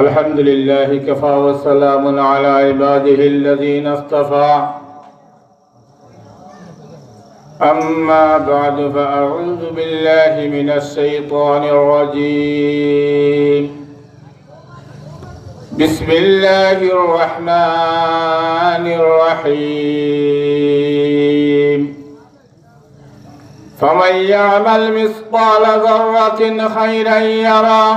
الحمد لله كفى وسلام على عباده الذين اصطفى أما بعد فأعوذ بالله من الشيطان الرجيم بسم الله الرحمن الرحيم فمن يعمل مثقال ذرة خيرا يره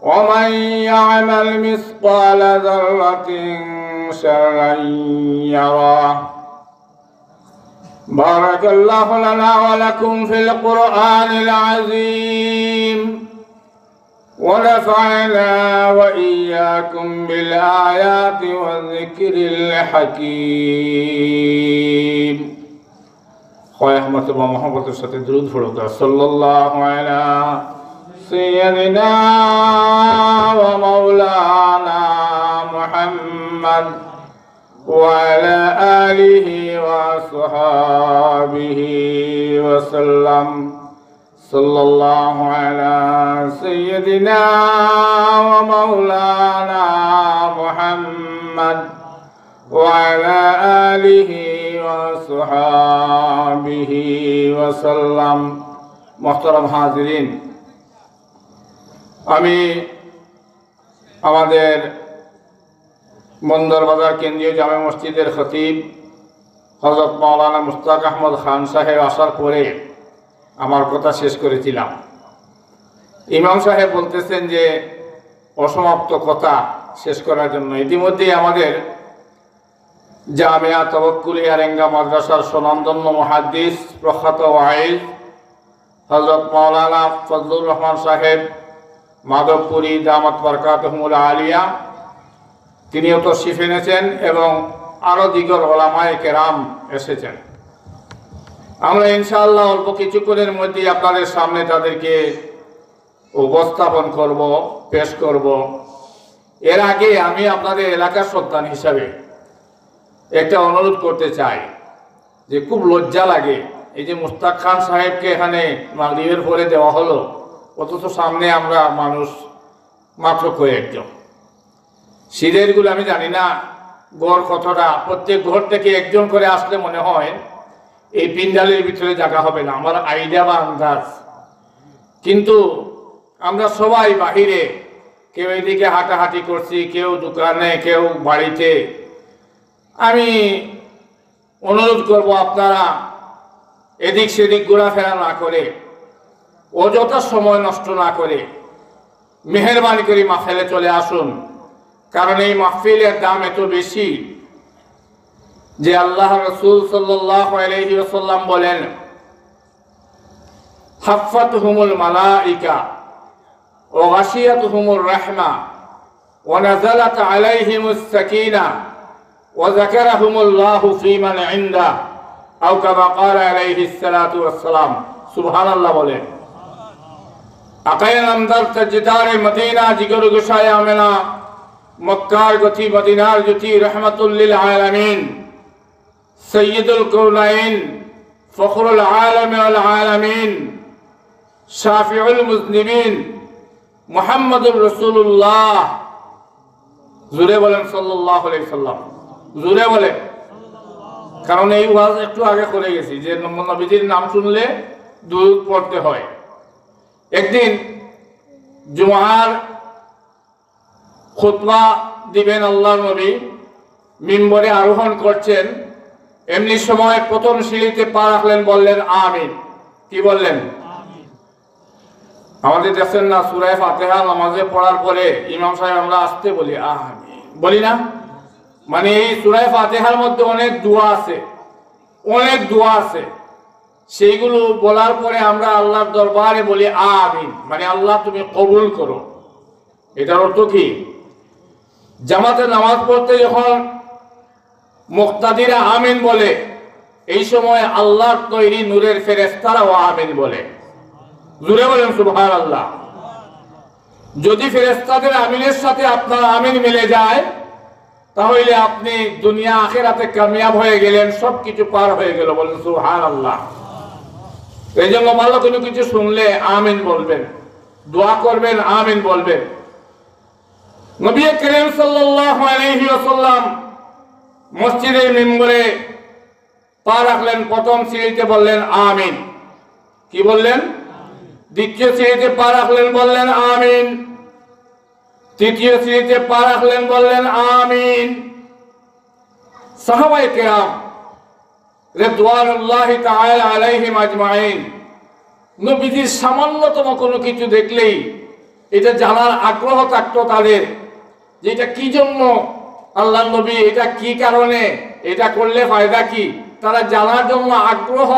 ومن يعمل مثقال ذرة شرا يره بارك الله لنا ولكم في القرآن العظيم ونفعنا وإياكم بالآيات والذكر الحكيم خواهی مرتبہ محبت و ساتھ درود پڑھو صلی اللہ علیہ سيدنا ومولانا محمد وعلى آله وصحابه وسلم صلى الله على سيدنا ومولانا محمد وعلى آله وصحابه وسلم محترم حاضرين আমি আমাদের বন্দরবাজার কেন্দ্রীয় জামে মসজিদের খতিব হযরত মাওলানা মুশতাক আহমদ খান সাহেব আসার পরে আমার কথা শেষ করেছিলাম। ইমাম সাহেব বলতেছেন যে অসমাপ্ত কথা শেষ করার জন্য ইতিমধ্যেই আমাদের জামিয়া তাওয়াক্কুলিয়া রেঙ্গা মাদ্রাসার সুনামধন্য মুহাদ্দিস প্রখ্যাত ওয়াইজ হযরত মাওলানা ফজলুর রহমান সাহেব মাধবপুরী দামাত বরকাতুহুল আলিয়া তিনিও তশরিফ এনেছেন এবং আরও দিগর ওলামায়ে কেরাম এসেছেন। আমরা ইনশাআল্লাহ অল্প কিছুক্ষণের মধ্যেই আপনাদের সামনে তাদেরকে উপস্থাপন করব, পেশ করব। এর আগে আমি আপনাদের এলাকার সন্তান হিসাবে একটা অনুরোধ করতে চাই যে খুব লজ্জা লাগে এই যে মুশতাক খান সাহেবকে এখানে মাগরিবের পরে দেওয়া হলো, অথচ সামনে আমরা মানুষ মাত্র কয়েকজন। সিঁড়িগুলো আমি জানি না গড় কতটা, প্রত্যেক ঘর থেকে একজন করে আসলে মনে হয় এই পিন্ডালের ভিতরে জায়গা হবে না, আমার আইডিয়া বা আন্দাজ। কিন্তু আমরা সবাই বাহিরে, কেউ এদিকে হাঁটাহাঁটি করছি, কেউ দোকানে, কেউ বাড়িতে। আমি অনুরোধ করব আপনারা এদিক সেদিক ঘোরাফেরা না করে, অযথা সময় নষ্ট না করে মেহেরবানি করে মাহফিলে চলে আসুন। কারণ এই মাহফিলের দাম এত বেশি যে আল্লাহ রাসূল সাল্লাল্লাহু আলাইহি ওয়াসাল্লাম বলেন, হাফাতহুমুল মালাইকা ওয়া গাশিয়াতুহুমুর রাহমা ওয়া নাযালাত আলাইহিমুস সাকিনা ওয়া যাকারাহুমুল্লাহু ফীমান ইনদা আও কামা ক্বালা আলাইহিস সালাতু ওয়াস সালাম। সুবহানাল্লাহ বলেন। আকায়ে নামদার তাজদারে মদিনা জিগর গুশায়ে আমেনা মক্কার গতি মদিনার জ্যোতি রহমাতুল লিল আলামিন সাইয়্যিদুল কাউনাইন ফখরুল আলাম ওয়াল আলামিন শাফিউল মুজনিবিন মুহাম্মদুর রাসূলুল্লাহ, জোরে বলেন সাল্লাল্লাহু আলাইহি সাল্লাম, জোরে বলেন। কারণ এই ওয়াজ একটু আগে করে গেছি যে নবীজির নাম শুনলে দুরূদ পড়তে হয়। একদিন জুমার খুতবা দিবেন আল্লাহর নবী, মিম্বরে আরোহণ করছেন, এমনি সময় প্রথম সিঁড়িতে পা রাখলেন, বললেন আমিন। কি বললেন? আমাদের দেখছেন না সূরা ফাতিহা নামাজে পড়ার পরে ইমাম সাহেব আমরা আসতে বলি আমিন, বলি না? মানে এই সূরা ফাতিহার মধ্যে অনেক দোয়া আছে, অনেক দোয়া আছে, সেইগুলো বলার পরে আমরা আল্লাহর দরবারে বলি আমিন, মানে আল্লাহ তুমি কবুল করো। এটার অর্থ কি? জামাতে নামাজ পড়তে যখন মুক্তাদিরা আমিন বলে, এই সময় আল্লাহর তৈরি নূরের ফেরেশতারাও আমিন বলে। জোরে বলেন সুবহানাল্লাহ। যদি ফেরেশতাদের আমিনের সাথে আপনার আমিন মিলে যায় তাহলে আপনি দুনিয়া আখিরাতে কামিয়াব হয়ে গেলেন, সবকিছু পার হয়ে গেল। বলেন সুবহানাল্লাহ। এই জন্য ভালো কোনো কিছু শুনলে আমিন বলবেন, দোয়া করবেন আমিন বলবেন। নবী করিম সাল্লাল্লাহু আলাইহি ওয়াসাল্লাম মসজিদের মিম্বরে পা রাখলেন, প্রথম সিঁড়িতে বললেন আমিন। কি বললেন? দ্বিতীয় সিঁড়িতে পা রাখলেন, বললেন আমিন। তৃতীয় সিঁড়িতে পা রাখলেন, বললেন আমিন। সাহাবায়ে কেরাম রিদওয়ানুল্লাহি তাআলা আলাইহিম আজমাইন নবীজির সামান্যতম কোনো কিছু দেখলেই এটা জানার আগ্রহ থাকতো তাদের, যে এটা কি জন্য আল্লাহ নবী, এটা কি কারণে, এটা করলে ফায়দা কি, তারা জানার জন্য আগ্রহ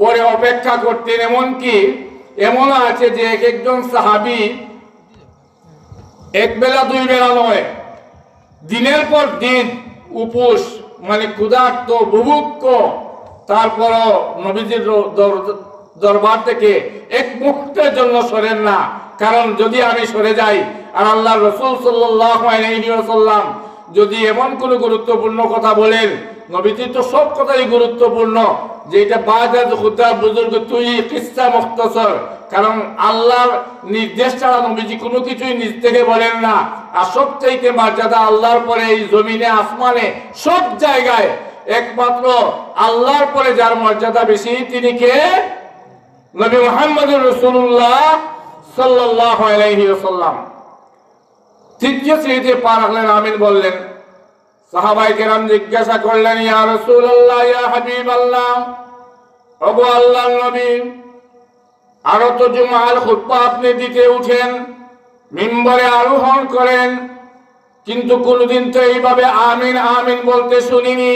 বড় অপেক্ষা করতেন। এমনকি এমন আছে যে এক একজন সাহাবী এক বেলা দুই বেলা নয়, দিনের পর দিন উপোস, মানে ক্ষুধার্ত বুভুক্ষ, তারপরও নবীজির দরবার থেকে এক মুহূর্তের জন্য সরেন না। কারণ যদি আমি সরে যাই আর আল্লাহ রাসূল সাল্লাল্লাহু আলাইহি ওয়াসাল্লাম যদি এমন কোনো গুরুত্বপূর্ণ কথা বলেন, নবীজি তো সব কথাই গুরুত্বপূর্ণ, যে এটা বাজার খুদা বুজুর্গ তুই কিসসা মুখতাসর, কারণ আল্লাহর নির্দেশ ছাড়া নবীজি কোনো কিছুই নিজ থেকে বলেন না। আর সবচাইতে মর্যাদা আল্লাহর পরে এই জমিনে আসমানে সব জায়গায় একমাত্র আল্লাহর পরে যার মর্যাদা বেশি, তিনি কে? নবী মুহাম্মদুর রাসূলুল্লাহ সাল্লাল্লাহু আলাইহি ওয়াসাল্লাম। তৃতীয় সিঁড়িতে পা রাখলেন, আমিন বললেন। সাহাবায়ে কেরাম জিজ্ঞাসা করলেন, ইয়া রাসূলুল্লাহ, ইয়া হাবিবাল্লাহ, ওগো আল্লাহর নবী, আরো তো জুমার খুতবা আপনি দিতে উঠেন, মিম্বরে আরোহণ করেন, কিন্তু কোনদিন তো এইভাবে আমিন আমিন বলতে শুনিনি।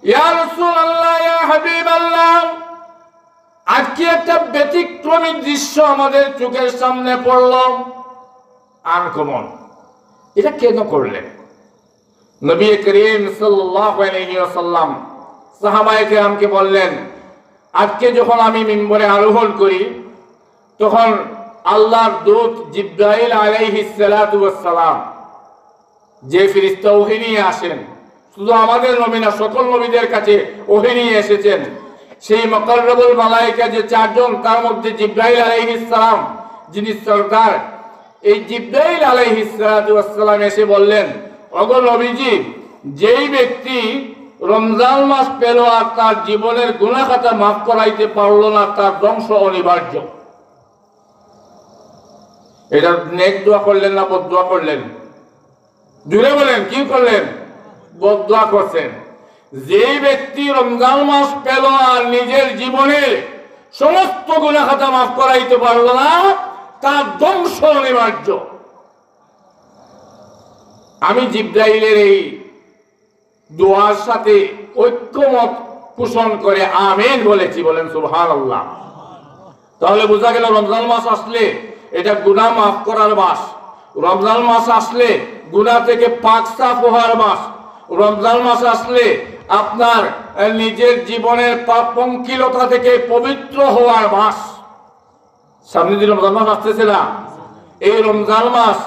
ইয়া রাসূলুল্লাহ, ইয়া হাবিবাল্লাহ, আজকে একটা ব্যতিক্রমী দৃশ্য আমাদের চোখের সামনে পড়ল, আনকমন। এটা কেন করলেন? নবী করিম সাল্লাল্লাহু আলাইহি ওয়াসাল্লাম সাহাবায়ে কেরামকে বললেন, আজকে যখন আমি মিম্বরে আরোহণ করি, তখন আল্লাহর দূত জিবরাইল আলাইহিস সালাতু ওয়াস সালাম, যে ফেরেশতা ওহী নিয়ে আসেন, শুধু আমাদের নবী না, সকল নবীদের কাছে ওহী নিয়ে এসেছেন, সেই মুকাররাবুল মালায়েকা যে চারজন, তার মধ্যে জিবরাইল আলাইহিস সালাম যিনি সরদার, এই জিবরাইল আলাইহিস সালাতু ওয়াস সালাম এসে বললেন, ওগো নবীজি, যেই ব্যক্তি রমজান মাস পেল আর তার জীবনের গুনাহ খাতা মাফ করাইতে পারল না, তার ধ্বংস অনিবার্য। এটা নেক দোয়া করলেন না বদদোয়া করলেন? জুড়ে বলেন, কি করলেন? বদদোয়া করছেন। যেই ব্যক্তি রমজান মাস পেল আর নিজের জীবনের সমস্ত গুনাহ খাতা মাফ করাইতে পারল না, তার ধ্বংস অনিবার্য। আমি জিবরাইলের এই দোয়ার সাথে ঐক্যমত পোষণ করে আমিন বলেছি, বলেন সুবহানাল্লাহ। তাহলে বোঝা গেল রমজান মাস আসলে এটা গুনাহ মাফ করার মাস, রমজান মাস আসলে গুনাহ থেকে পাক সাফ হওয়ার মাস, রমজান মাস আসলে আপনার নিজের জীবনের পাপ পঙ্কিলতা থেকে পবিত্র হওয়ার মাস। সামনে দিন রমজান মাস আসতেছে না, এই রমজান মাস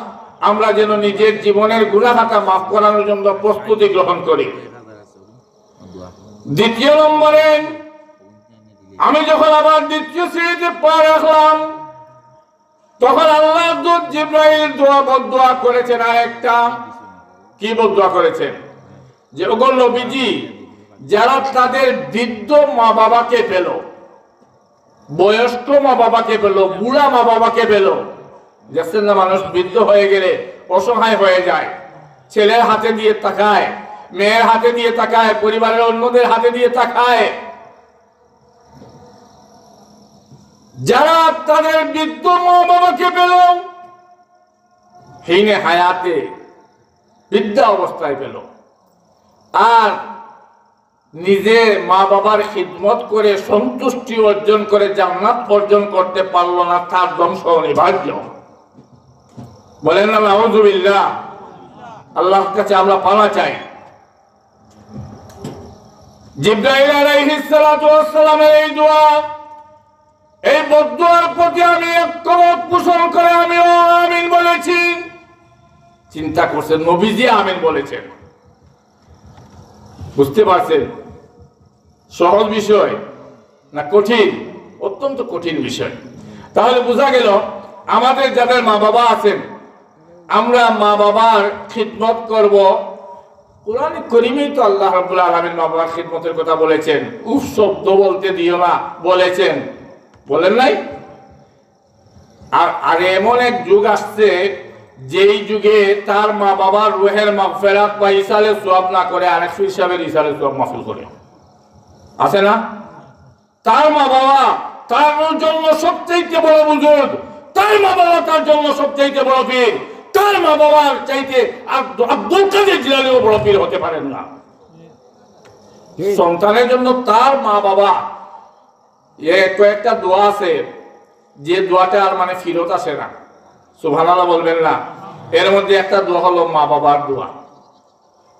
আমরা যেন নিজের জীবনের গুনাহ খাতা মাফ করানোর জন্য প্রস্তুতি গ্রহণ করি। দ্বিতীয় নম্বরে, আমি যখন আবার দ্বিতীয় সিঁড়িতে পা রাখলাম, তখন আল্লাহর দূত জিবরাইল বদদোয়া করেছেন। আর একটা কি বদদোয়া করেছেন? যে ওগো নবীজি, যারা তাদের বৃদ্ধ মা বাবাকে পেল, বয়স্ক মা বাবাকে পেল, বুড়া মা বাবাকে পেল, দেখছেন না মানুষ বৃদ্ধ হয়ে গেলে অসহায় হয়ে যায়, ছেলের হাতে দিয়ে তাকায়, মেয়ের হাতে দিয়ে তাকায়, পরিবারের অন্যদের হাতে দিয়ে তাকায়। যারা তাদের বৃদ্ধ মা বাবাকে পেল, হিনে হায়াতে বৃদ্ধা অবস্থায় পেল, আর নিজের মা বাবার খিদমত করে সন্তুষ্টি অর্জন করে জান্নাত অর্জন করতে পারল না, তার ধ্বংস অনিবার্য। বলেন না নাউযুবিল্লাহ। আল্লাহর কাছে আমরা পানা চাই। জিবরাইল আলাইহিস সালাতু ওয়াস সালামের এই দোয়া, এই বদদোয়ার প্রতি আমি ঐক্যমত পোষণ করে আমিও আমিন বলেছি। চিন্তা করছেন, নবীজি আমিন বলেছেন। বুঝতে পারছেন সহজ বিষয় না কঠিন? অত্যন্ত কঠিন বিষয়। তাহলে বোঝা গেল আমাদের যাদের মা বাবা আছেন আমরা মা বাবার খিদমত করব। কোরআন কারীমেই তো আল্লাহ রাব্বুল আলামিন মা বাবার খিদমতের কথা বলেছেন। উফ শব্দ বলতে দিও না বলেছেন, বলেন নাই? আর এমন এক যুগ আসছে যেই যুগে তার মা বাবার রুহের মাগফিরাত বা ইসালে সওয়াব না করে আরেক হিসাবে ইসালে সওয়াব মাসুল করে, আছে না? তার মা বাবা তার জন্য সবচেয়ে বড় বুজুর্গ, তার মা বাবা তার জন্য সবচেয়ে বড় পীর, তার মা বাবার চাইতে আব্দুল কাদের জিলানীও বড় পীর হতে পারেন না। সন্তানের জন্য তার মা বাবা, কয়েকটা দোয়া আছে যে দোয়াটা আর মানে ফিরত আসে না, সুবহানাল্লাহ বলবেন না? এর মধ্যে একটা দোয়া হলো মা বাবার দোয়া।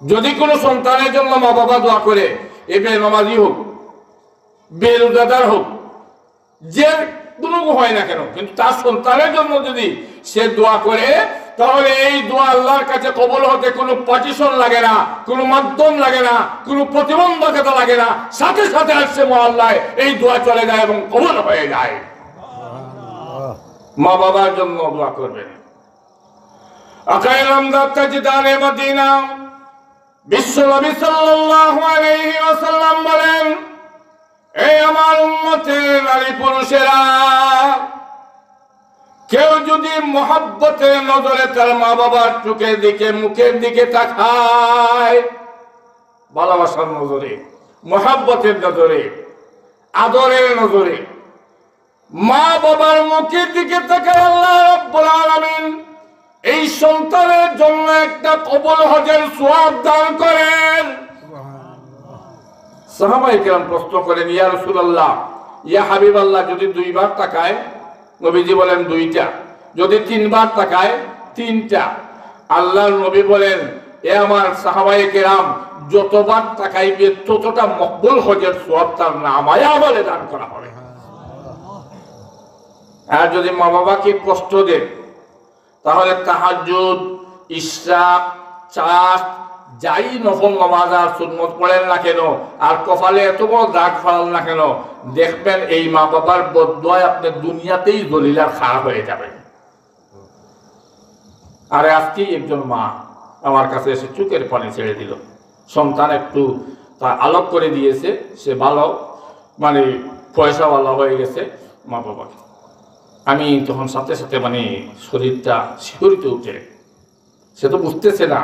যদি কোনো সন্তানের জন্য মা বাবা দোয়া করে, এ বেনামাজি হোক, বেরোজাদার হোক, যে কোনো হয় না কেন, কিন্তু তার সন্তানের জন্য যদি সে দোয়া করে, তাহলে এই দোয়া আল্লাহর কাছে কবুল হতে কোনো পার্টিশন লাগে না, কোনো মাধ্যম লাগে না, কোনো প্রতিবন্ধকতা লাগে না, সাথে সাথে আসছে মহল্লায় এই দোয়া চলে যায় এবং কবুল হয়ে যায়। মা বাবার জন্য দোয়া করবেন। আকায়ে নামদার তাজদারে মদিনা বিশ্বনবী সাল্লাল্লাহু আলাইহি ওয়াসাল্লাম বলেন, এই আমার উম্মতের নারী পুরুষেরা, কেউ যদি মহব্বতের নজরে তার মা বাবার চোখের দিকে মুখের দিকে তাকায়, ভালোবাসার নজরে, মহব্বতের নজরে, আদরের নজরে মা বাবার মুখের দিকে তাকায়, আল্লাহ রাব্বুল আলামিন এই সন্তানের জন্য একটা কবুল হজের সওয়াব দান করেন। সাহাবায়ে কেরাম প্রশ্ন করেন, ইয়া রাসূলুল্লাহ, ইয়া হাবিবাল্লাহ, যদি দুইবার তাকায়? নবীজি বলেন দুইটা। যদি তিনবার তাকায়? তিনটা। আল্লাহর নবী বলেন, এ আমার সাহাবায়ে কেরাম, যতবার তাকাইবে ততটা মকবুল হজের সওয়াব তার নামায়ে আমলে দান করা হবে। আর যদি মা বাবাকে কষ্ট দেয়, তাহলে তাহাজ্জুদ, ইশরাক, চাঁদ, যাই নফল নামাজ আর সুন্নত পড়েন না কেন, আর কপালে এত বড় দাগ ফালান না কেন, দেখবেন এই মা বাবার বদদোয়ায় আপনি দুনিয়াতেই দলিলার খারাপ হয়ে যাবে। আরে আজকেই একজন মা আমার কাছে এসে চোখের পানি ছেড়ে দিল। সন্তান একটু তা আলোক করে দিয়েছে, সে ভালো মানে পয়সাওয়ালা হয়ে গেছে মা বাবাকে। আমি তখন সাথে সাথে মানে শরীরটা শিহরিত উঠে, সে তো বুঝতেছে না।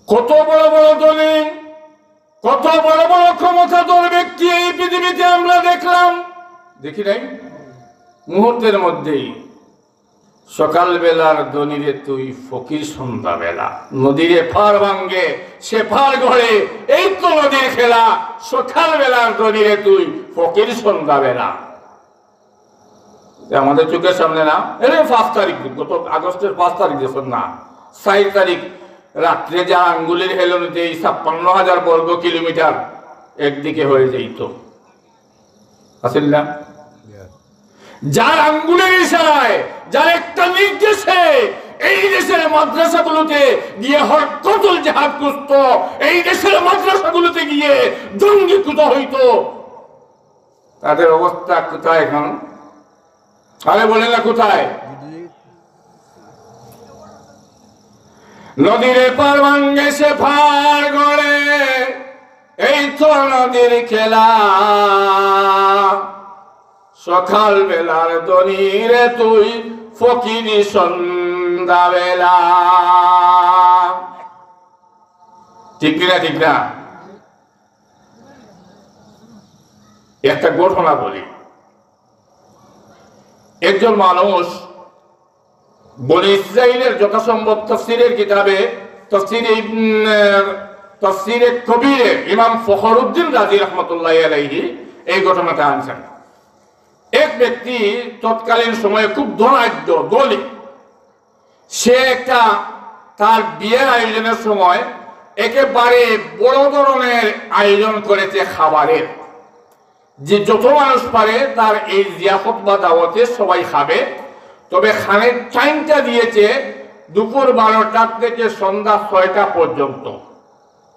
কত বড় বড় দলিল, কত বড় বড় ক্ষমতাধর ব্যক্তি এই পৃথিবীতে আমরা দেখলাম, দেখি নাই? মুহূর্তের মধ্যেই সকালবেলার দনিরে তুই ফকির, সন্ধ্যাবেলা নদীরে ফার ভাঙ্গে সে ফার ঘরে, এই তো নদীর খেলা। সকালবেলার দনিরে তুই ফকির, সন্ধ্যাবেলা আমাদের চোখের সামনে না? এর 5 তারিখ, গত আগস্টের 5 তারিখ দেখুন না, 4 তারিখ রাত্রে যা আঙ্গুলের হেলনিতে 56,000 বর্গ কিলোমিটার একদিকে হয়ে যাইত, আসল না? যার আঙ্গুলের ইশারায়, যার একটা নির্দেশে এই দেশের মাদ্রাসাগুলোতে গিয়ে হরকতুল জিহাদ করত, এই দেশের মাদ্রাসাগুলোতে গিয়ে জঙ্গিকৃত হইতো, তাদের অবস্থা কোথায় এখন? আরে বলে না কোথায়? নদীর পার ভাঙ্গে সে ফার গড়ে, এই তো নদীর খেলা। সকাল বেলার দনিরে তুই ফকিরি, সন্ধ্যাবেলা। ঠিক না? ঠিক না? একটা ঘটনা বলি। একজন মানুষ বনি ইসরাইলের যথাসম্ভব তাফসীরের কিতাবে, তাফসীরে কবিরে ইমাম ফখরুদ্দিন রাজি রাহমাতুল্লাহি আলাইহি এই ঘটনাটা আনছেন। এক ব্যক্তি তৎকালীন সময়ে খুব ধনাঢ্য, ধনী, সে একটা তার বিয়ের আয়োজনের সময় একেবারে বড় ধরনের আয়োজন করেছে খাবারের, যে যত মানুষ পারে তার এই জিয়াফত বা দাওয়াতে সবাই খাবে। তবে খানের টাইমটা দিয়েছে দুপুর 12টা থেকে সন্ধ্যা 6টা পর্যন্ত।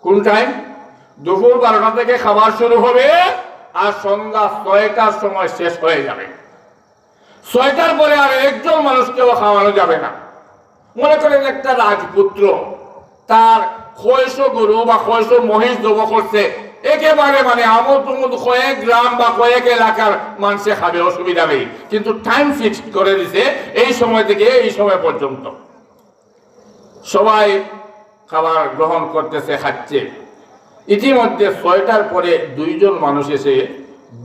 কোন টাইম? দুপুর 12টা থেকে খাবার শুরু হবে আর সন্ধ্যা 6টার সময় শেষ হয়ে যাবে। ছয়টার পরে আর একজন মানুষকেও খাওয়ানো যাবে না। মনে করেন একটা রাজপুত্র তার 600 গরু বা 600 মহিষ জব করছে, একেবারে মানে আমোদ কয়েক গ্রাম বা কয়েক এলাকার মানুষে খাবে, অসুবিধা নেই, কিন্তু টাইম ফিক্সড করে দিছে এই সময় থেকে এই সময় পর্যন্ত সবাই খাবার গ্রহণ করতেছে, খাচ্ছে। ইতিমধ্যে 6টার পরে 2জন মানুষ এসে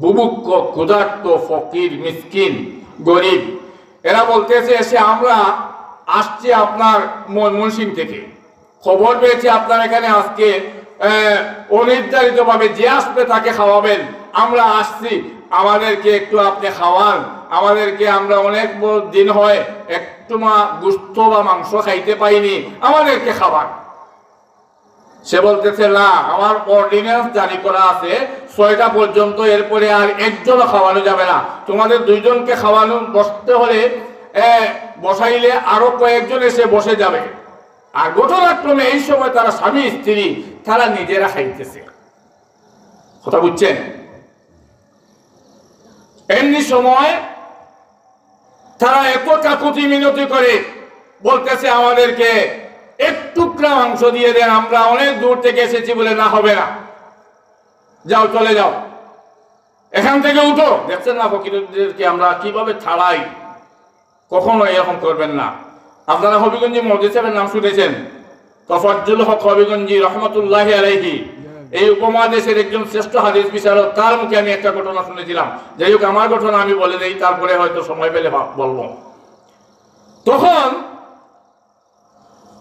বুভুক্ষ, ক্ষুধার্ত, ফকির, মিসকিন, গরিব, এরা বলতেছে এসে আমরা আসছি আপনার ময়মনসিংহ থেকে, খবর পেয়েছি আপনার এখানে আজকে অনির্ধারিত ভাবে যে আসবে তাকে খাওয়াবেন, আমরা আসছি, আমাদেরকে একটু আপনি খাওয়ান আমাদেরকে, আমরা অনেক দিন হয় একটু গোশত বা মাংস খাইতে পাইনি, আমাদেরকে খাওয়ান। সে বলতেছে না, আমার অর্ডিন্যান্স জারি করা আছে 6টা পর্যন্ত, এরপরে আর একজনও খাওয়ানো যাবে না, তোমাদের 2জনকে খাওয়ানো বসতে হলে বসাইলে আরো কয়েকজন এসে বসে যাবে। আর ঘটনাক্রমে এই সময় তারা স্বামী স্ত্রী তারা নিজেরা খাইতেছে, কথা বুঝছেন? এমনি সময় তারা এত কাকুতি মিনতি করে বলতেছে আমাদেরকে এক টুকরা মাংস দিয়ে দেন, আমরা অনেক দূর থেকে এসেছি বলে। না, হবে না, যাও চলে যাও, এখান থেকে উঠো। দেখছেন না ফকিরদেরকে আমরা কিভাবে ছাড়াই, কখনো এরকম করবেন না। আপনারা হবিগঞ্জি মহদিস সাহেবের নাম শুনেছেন, তফাজ্জুল হক হবিগঞ্জি রহমতুল্লাহি আলাইহি, এই উপমহাদেশের একজন শ্রেষ্ঠ হাদিস বিচারক, তার মুখে আমি একটা ঘটনা শুনেছিলাম। যাই হোক, আমার ঘটনা আমি বলে দেই, তারপরে হয়তো সময় পেলে বলবো। তখন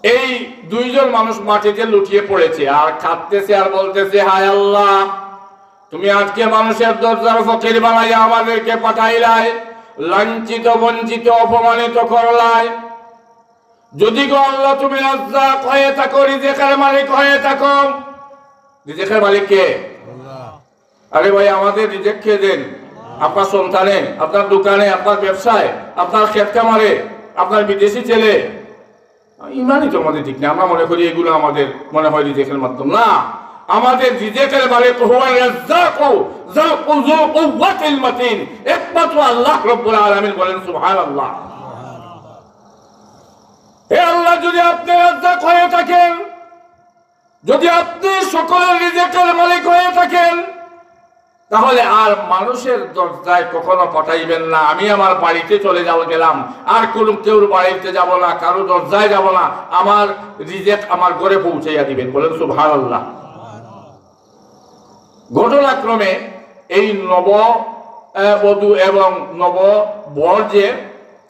এই 2জন মানুষ মাটিতে লুটিয়ে পড়েছে আর খাচ্ছে আর বলতেছে, হায় আল্লাহ, তুমি আজকে মানুষের দরজার ফকির বানাইয়া আমাদেরকে পাঠাইলাই, লাঞ্ছিত বঞ্চিত অপমানিত করলাই। যদি গো আল্লাহ তুমি রাজ্জাক হয়ে থাকো, রিজেকের মালিক হয়ে থাকো, রিজেকের মালিক কে? আরে ভাই, আমাদের রিজেক খেয়ে দেন, আপনার সন্তানে, আপনার দোকানে, আপনার ব্যবসায়, আপনার ক্ষেত খামারে, আপনার বিদেশি ছেলে। ইমানই তো আমাদের ঠিক না, আমরা মনে করি এগুলো আমাদের মনে হয় রিজেকের মাধ্যম। না, আমাদের রিজেকের মালিক হুয়া রাজ্জাকু যুল কুওয়াতিল মাতিন, একমাত্র আল্লাহ রাব্বুল আলামিন। বলেন সুবহানাল্লাহ। হে আল্লাহ, যদি আপনি রাজ্জাক হয়ে থাকেন, যদি আপনি সকলের রিজেকের মালিক হয়ে থাকেন, তাহলে আর মানুষের দরজায় কখনো পাঠাইবেন না। আমি আমার বাড়িতে চলে গেলাম, আর কোন কেউ বাড়িতে যাব না, কারো দরজায় যাব না, আমার রিজেক আমার ঘরে পৌঁছাইয়া দিবেন। বলেন সুবহানাল্লাহ। ঘটনাক্রমে এই নব বধূ এবং নব বর যে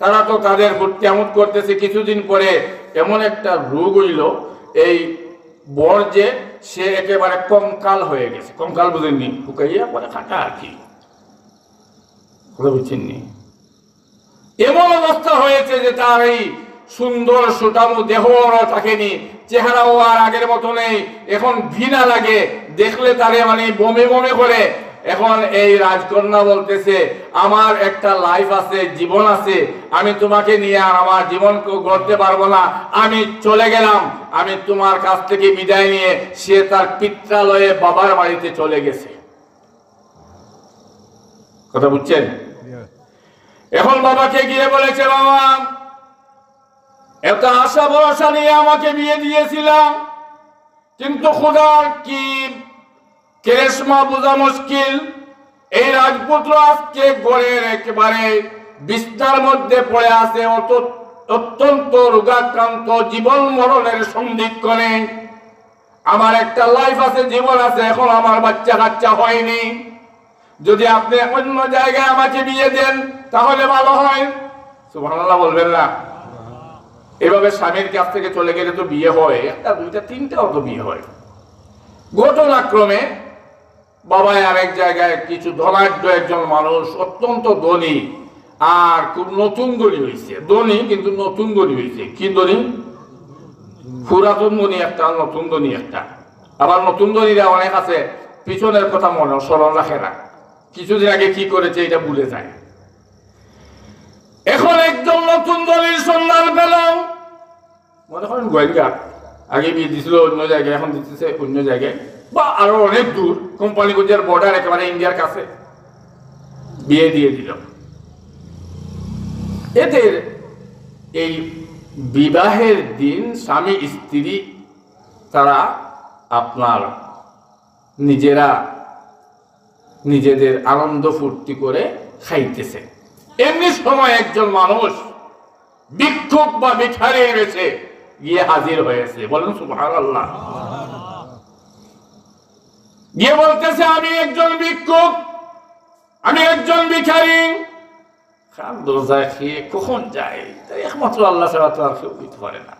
তারা তো তাদের কেমন করতেছে, কিছুদিন পরে এমন একটা রোগ হইল, এই বর যে সে একেবারে কঙ্কাল হয়ে গেছে। কঙ্কাল বুঝেননি? শুকাইয়া পরে খাটা আর কি, বুঝছেননি? এমন অবস্থা হয়েছে যে তার এই সুন্দর সুটামু দেহ থাকেনি, চেহারাও আর আগের মতো নেই, এখন ঘৃণা লাগে দেখলে তারে, মানে বমে বমে করে। এখন এই রাজকন্যা বলতেছে, আমার একটা লাইফ আছে, জীবন আছে, আমি তোমাকে নিয়ে আর আমার জীবনকে গড়তে পারবো না, আমি চলে গেলাম। আমি তোমার কাছ থেকে বিদায় নিয়ে সে তার পিত্রালয়ে বাবার বাড়িতে চলে গেছে। কথা বুঝছেন? এখন বাবাকে গিয়ে বলেছে, বাবা, এত আশা ভরসা নিয়ে আমাকে বিয়ে দিয়েছিলাম, কিন্তু খোদার কি কেরেশমা বোঝা মুশকিল। এই রাজপুত্র আজকে গড়ের একেবারে বিস্তার মধ্যে পড়ে আছে, অত্যন্ত রোগাক্রান্ত, জীবন মরণের সন্ধিক্ষণে। আমার একটা লাইফ আছে, জীবন আছে, এখন আমার বাচ্চা কাচ্চা হয়নি। যদি আপনি অন্য জায়গায় আমাকে বিয়ে দেন তাহলে ভালো হয়। সুবহানাল্লাহ বলবেন না? এভাবে স্বামীর কাছ থেকে চলে গেলে তো বিয়ে হয়, একটা দুইটা তিনটাও তো বিয়ে হয়। ঘটনাক্রমে বাবা আরেক জায়গায় কিছু ধনাঢ্য একজন মানুষ, অত্যন্ত ধনী, আর খুব নতুন ধনী হয়েছে। ধনী কিন্তু নতুন ধনী হয়েছে। কি ধনী? পুরাতন ধনী একটা, নতুন ধনী একটা। আবার নতুন ধনীরা অনেক আছে, পিছনের কথা মনে স্মরণ রাখে না, কিছুদিন আগে কি করেছে এটা ভুলে যায়। এখন একজন নতুন ধনীর সন্ধান পেলাম, মনে করেন গোয়েঙ্গা, আগে বিয়ে দিছিল অন্য জায়গায়, এখন দিতেছে অন্য জায়গায়, বা আরো অনেক দূর, কোম্পানিগঞ্জের বর্ডার, একেবারে ইন্ডিয়ার কাছে। বিয়ে দিয়ে দিল। এদের এই বিবাহের দিন স্বামী স্ত্রী তারা আপনার নিজেদের আনন্দ ফুর্তি করে খাইতেছে। এমনি সময় একজন মানুষ ভিক্ষুক বা ভিখারির বেশে গিয়ে হাজির হয়েছে। বলেন সুবহানাল্লাহ। গিয়ে বলতেছে, আমি একজন ভিক্ষুক, আমি একজন ভিখারি। দরজায় খেয়ে কখন যায়? একমাত্র আল্লাহ ছাড়া তো আর কেউ দিতে পারে না।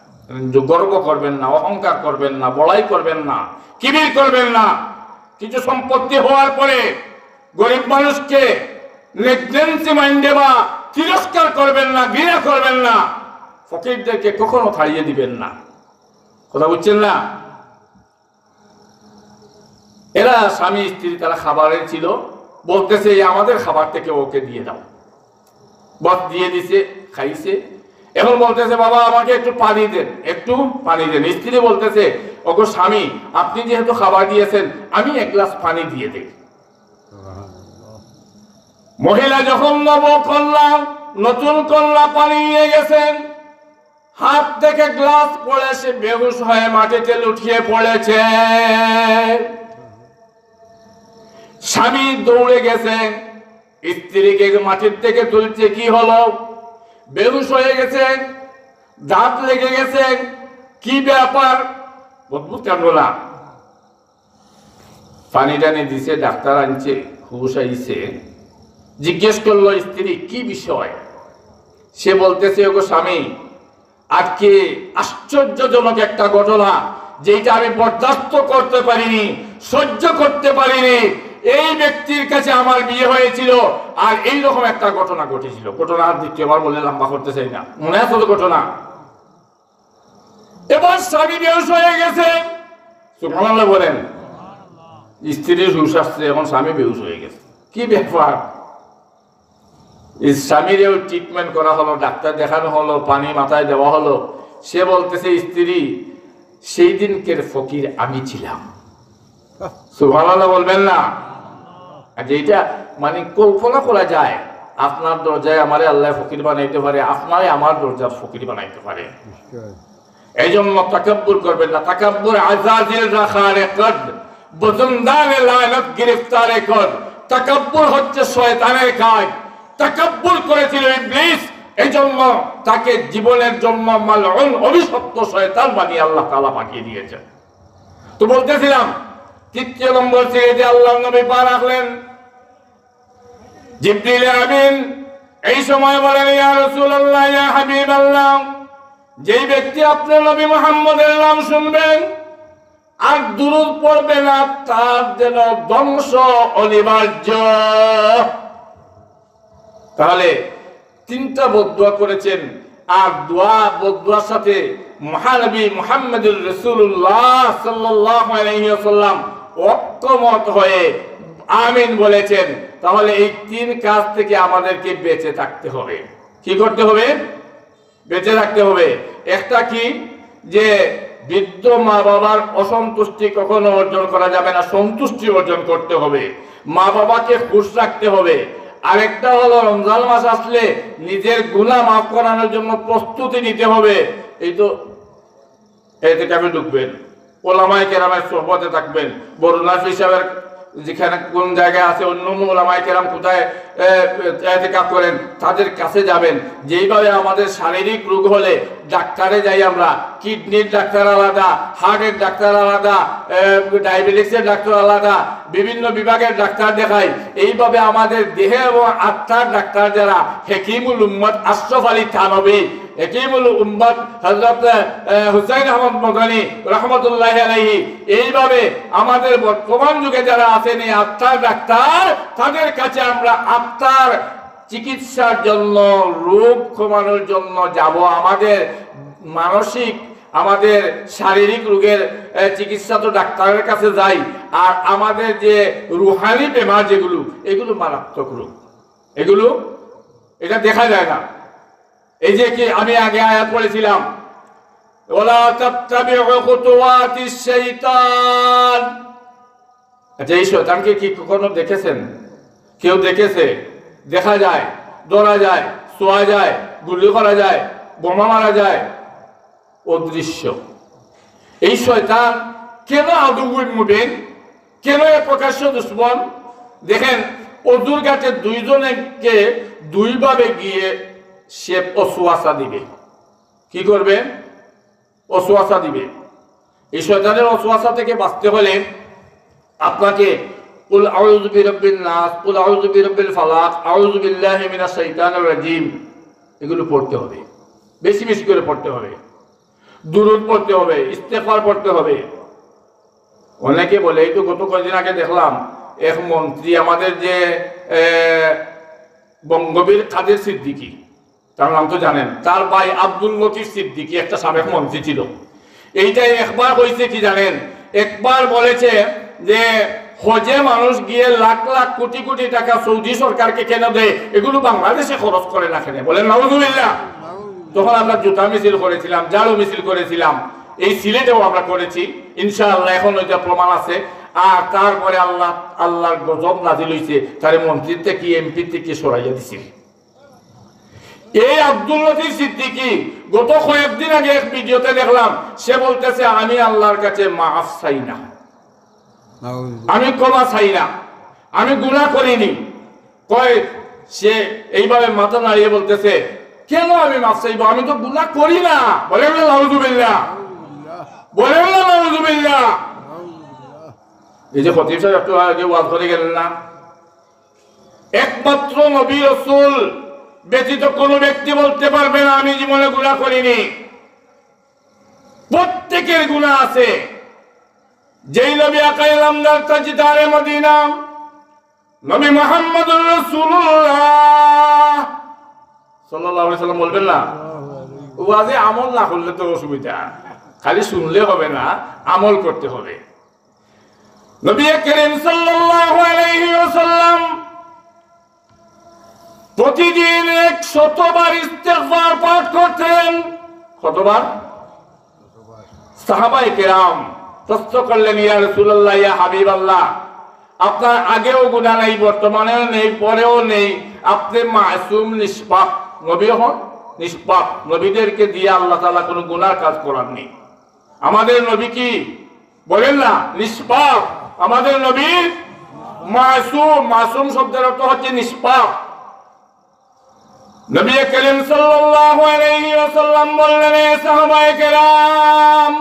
গর্ব করবেন না, অহংকার করবেন না, বড়াই করবেন না, কিবির করবেন না। কিছু সম্পত্তি হওয়ার পরে গরিব মানুষকে নেগলেন্সি মাইন্ডে বা তিরস্কার করবেন না, ঘৃণা করবেন না। ফকিরদেরকে কখনো ছাড়িয়ে দিবেন না। কথা বুঝছেন না? এরা স্বামী স্ত্রী, তারা খাবারের ছিল, বলতেছে আমাদের খাবার থেকে ওকে দিয়ে দাও। বস দিয়ে দিছে, খাইছে। এখন বলতেছে, বাবা আমাকে একটু পানি দেন, একটু পানি দেন। স্ত্রী বলতেছে, ওগো স্বামী, আপনি যেহেতু খাবার দিয়েছেন, আমি এক গ্লাস পানি দিয়ে দেই। মহিলা যখন নতুন কন্যা পানি নিয়ে গেছেন, হাত থেকে গ্লাস পড়ে সে বেহুশ হয়ে মাটিতে লুটিয়ে পড়েছে। স্বামী দৌড়ে গেছে, স্ত্রীকে মাটির থেকে তুলছে। কি হলো? বেহুশ হয়ে গেছে, দাঁত লেগে গেছে, কি ব্যাপার? না, পানি টানি দিছে, ডাক্তার আনছে, হুশ আইছে। জিজ্ঞেস করলো স্ত্রী, কি বিষয়? সে বলতেছে, ওগো স্বামী, আজকে আশ্চর্যজনক একটা ঘটনা, যেটা আমি বরদাস্ত করতে পারিনি, সহ্য করতে পারিনি। এই ব্যক্তির কাছে আমার বিয়ে হয়েছিল, আর এইরকম একটা ঘটনা ঘটেছিল। ঘটনা দ্বিতীয়বার বলে লম্বা করতে চাই না, মনে আছে তো ঘটনা? এবার স্বামী বেহুশ হয়ে গেছে। সুবহানাল্লাহ বলেন। স্ত্রীর হুশ আসছে, এখন স্বামী বেহুশ হয়ে গেছে। কি ব্যাপার? স্বামীরেও ট্রিটমেন্ট করা হলো, ডাক্তার দেখানো হলো, পানি মাথায় দেওয়া হলো। সে বলতেছে, স্ত্রী, সেই দিনকের ফকির আমি ছিলাম। সুবহানাল্লাহ বলবেন না? যেটা মানে কল্পনা করা যায়, আপনার দরজায় আমারে আল্লাহ ফকির বানাইতে পারে, আপনারে আমার দরজার ফকির বানাইতে পারে। এই জন্য তাকাব্বুর করবেন না। তাকাব্বুর আযাজিল রাখারে কদ, বজনদারে লানত গ্রেফতারে কদ। তাকাব্বুর হচ্ছে শয়তানের কাজ। তাকাব্বুর করেছিল ইবলিস, এই জন্য তাকে জীবনের জন্য মালউন, অভিশপ্ত শয়তান বানিয়ে আল্লাহ তাআলা পাঠিয়ে দিয়েছেন। তো বলতেছিলাম, তৃতীয় নম্বর সিরিজে আল্লাহর নবী পা রাখলেন। জিবরিল আমিন এই সময় বলেন, ইয়া রাসূলুল্লাহ, ইয়া হাবিবাল্লাহ, যেই ব্যক্তি আপনার নবী মুহাম্মদের নাম শুনবেন আর দুরূদ পড়বে না, তার যেন ধ্বংস অনিবার্য। তাহলে তিনটা বদদুয়া করেছেন, আর বদদুয়ার সাথে মহানবী মুহাম্মদুর রাসূলুল্লাহ সাল্লাল্লাহু আলাইহি ওয়াসাল্লাম ঐক্যমত হয়ে আমিন বলেছেন। তাহলে এই তিন কাজ থেকে আমাদেরকে বেঁচে থাকতে হবে। কি করতে হবে? বেঁচে থাকতে হবে। একটা কি, যে বৃদ্ধ মা বাবার অসন্তুষ্টি কখনো অর্জন করা যাবে না, সন্তুষ্টি অর্জন করতে হবে। মা বাবাকে খুশ রাখতে হবে। আরেকটা হলো, রমজান মাস আসলে নিজের গুনাহ মাফ করানোর জন্য প্রস্তুতি নিতে হবে। এই তো এতে কামে ঢুকবেন, ওলামায়ে কেরামের সোহবতে থাকবেন, বড় নাফি সাহেবের যেখানে কোন জায়গায় আছে, অন্য ওলামায়ে কেরাম কোথায় ইতিকাফ করেন, তাদের কাছে যাবেন। যেইভাবে আমাদের শারীরিক রোগ হলে ডাক্তারে যাই আমরা, কিডনির ডাক্তার আলাদা, হার্টের ডাক্তার আলাদা, ডায়াবেটিসের ডাক্তার আলাদা, বিভিন্ন বিভাগের ডাক্তার দেখাই। এইভাবে আমাদের দেহে এবং আত্মার ডাক্তার যারা, হেকিমুল উম্মত আশরাফ আলী থানভী, হেকিমুল উম্মত হযরত হুসাইন আহমদ মদনী রাহমাতুল্লাহি আলাইহি, এইভাবে আমাদের বর্তমান যুগে যারা আছেন এই আত্মার ডাক্তার, তাদের কাছে আমরা আত্মার চিকিৎসার জন্য, রোগ কমানোর জন্য যাব। আমাদের মানসিক, আমাদের শারীরিক রোগের চিকিৎসা তো ডাক্তারের কাছে যাই, আর আমাদের যে রুহানি বেমার যেগুলো, এগুলো মারাত্মক রোগ, এগুলো এটা দেখা যায় না। এই যে কি আমি আগে আয়াত পড়েছিলাম, ওয়ালা তাত্তাবিউ খুতুওয়াতিশ শাইতান। আচ্ছা, এই শয়তানকে কি কখনো দেখেছেন? কেউ দেখেছে? দেখা যায়, ধরা যায়, ছোঁয়া যায়, গুলি করা যায়, বোমা মারা যায়, অদৃশ্য। এই শয়তান কেন আদুল মুবিন, কেন প্রকাশ্য দুশ্মন? দেখেন অজুর ঘাটে দুইজনকে দুইভাবে গিয়ে সে অসুয়াশা দিবে। কি করবে? অসুয়াশা দিবে। এই শয়তানের অসুয়াশা থেকে বাঁচতে হলে আপনাকে কুল আউযু বিরাব্বিন নাস, কুল আউযু বিরাব্বিল ফালাক, আউযু বিল্লাহি মিনাশ শাইতানির রাজিম এগুলো পড়তে হবে, বেশি বেশি করে পড়তে হবে, দুরূদ পড়তে হবে, ইস্তেগফার পড়তে হবে। অনেকে বলে, এই তো গত কয়েকদিন আগে দেখলাম এক মন্ত্রী, আমাদের যে বঙ্গবীর কাদের সিদ্দিকী, তার নাম তো জানেন, তার ভাই আব্দুল লতিফ সিদ্দিকী একটা সাবেক মন্ত্রী ছিল। এইটাই একবার হয়েছে কি জানেন, একবার বলেছে যে হজে মানুষ গিয়ে লাখ লাখ কোটি কোটি টাকা সৌদি সরকারকে কেন দেয়, এগুলো বাংলাদেশে খরচ করে না কেন? বলেন নাউযুবিল্লাহ। তখন আমরা জুতা মিছিল করেছিলাম, ঝাড়ু মিছিল করেছিলাম, এই সিলেটেও আমরা করেছি ইনশাআল্লাহ, এখন ওইটা প্রমাণ আছে। আর তারপরে আল্লাহর গজব নাজিল হইছে, তারে মন্ত্রী থেকে এমপি থেকে সরাইয়া দিছিল। এই আব্দুল লতিফ সিদ্দিকী গত কয়েকদিন আগে এক ভিডিওতে দেখলাম, সে বলতেছে আমি আল্লাহর কাছে মাফ চাই না, আমি ক্ষমা চাই না, আমি গুনাহ করিনি। কয় সে এইভাবে মাথা নাড়িয়ে বলতেছে, কেন আমি মাফ চাইবো, আমি তো গুনাহ করি না। বলেন না নাউযুবিল্লাহ, বলেন না নাউযুবিল্লাহ। এই যে খতিব সাহেব একটু আগে ওয়াজ করে গেলেন না, একমাত্র নবী রাসূল ব্যতীত কোন ব্যক্তি বলতে পারবে না আমি জীবনে গুনাহ করিনি। প্রত্যেকের গুনাহ আছে। যেই নবী আকাইলাম দার তাজদারে মদিনা, নবী মুহাম্মদুর রাসূলুল্লাহ সাল্লাল্লাহু আলাইহি সাল্লাম বলবেন না, ওয়াজে আমল না করলে তো অসুবিধা, খালি শুনলে হবে না, আমল করতে হবে। নবী করিম সাল্লাল্লাহু আলাইহি ওয়াসাল্লাম প্রতিদিন 100 বার ইস্তেগফার পাঠ করতেন। কতবার? সাহাবায়ে কেরাম প্রশ্ন করলেন, ইয়া রাসূলুল্লাহ, ইয়া হাবিবাল্লাহ, আপনার আগেও গুনাহ নাই, বর্তমানেও নেই, পরেও নেই, আপনি মাসুম, নিষ্পাপ নবী, হন নিষ্পাপ। নবীদেরকে দিয়ে আল্লাহ তাআলা কোনো গুনাহর কাজ করাননি। আমাদের নবী কি বলেন না? নিষ্পাপ। আমাদের নবী মাসুম। মাসুম শব্দের অর্থ হচ্ছে নিষ্পাপ। নবী করিম সাল্লাল্লাহু আলাইহি ওয়াসাল্লাম বললেন, হে সাহাবায়ে কেরাম,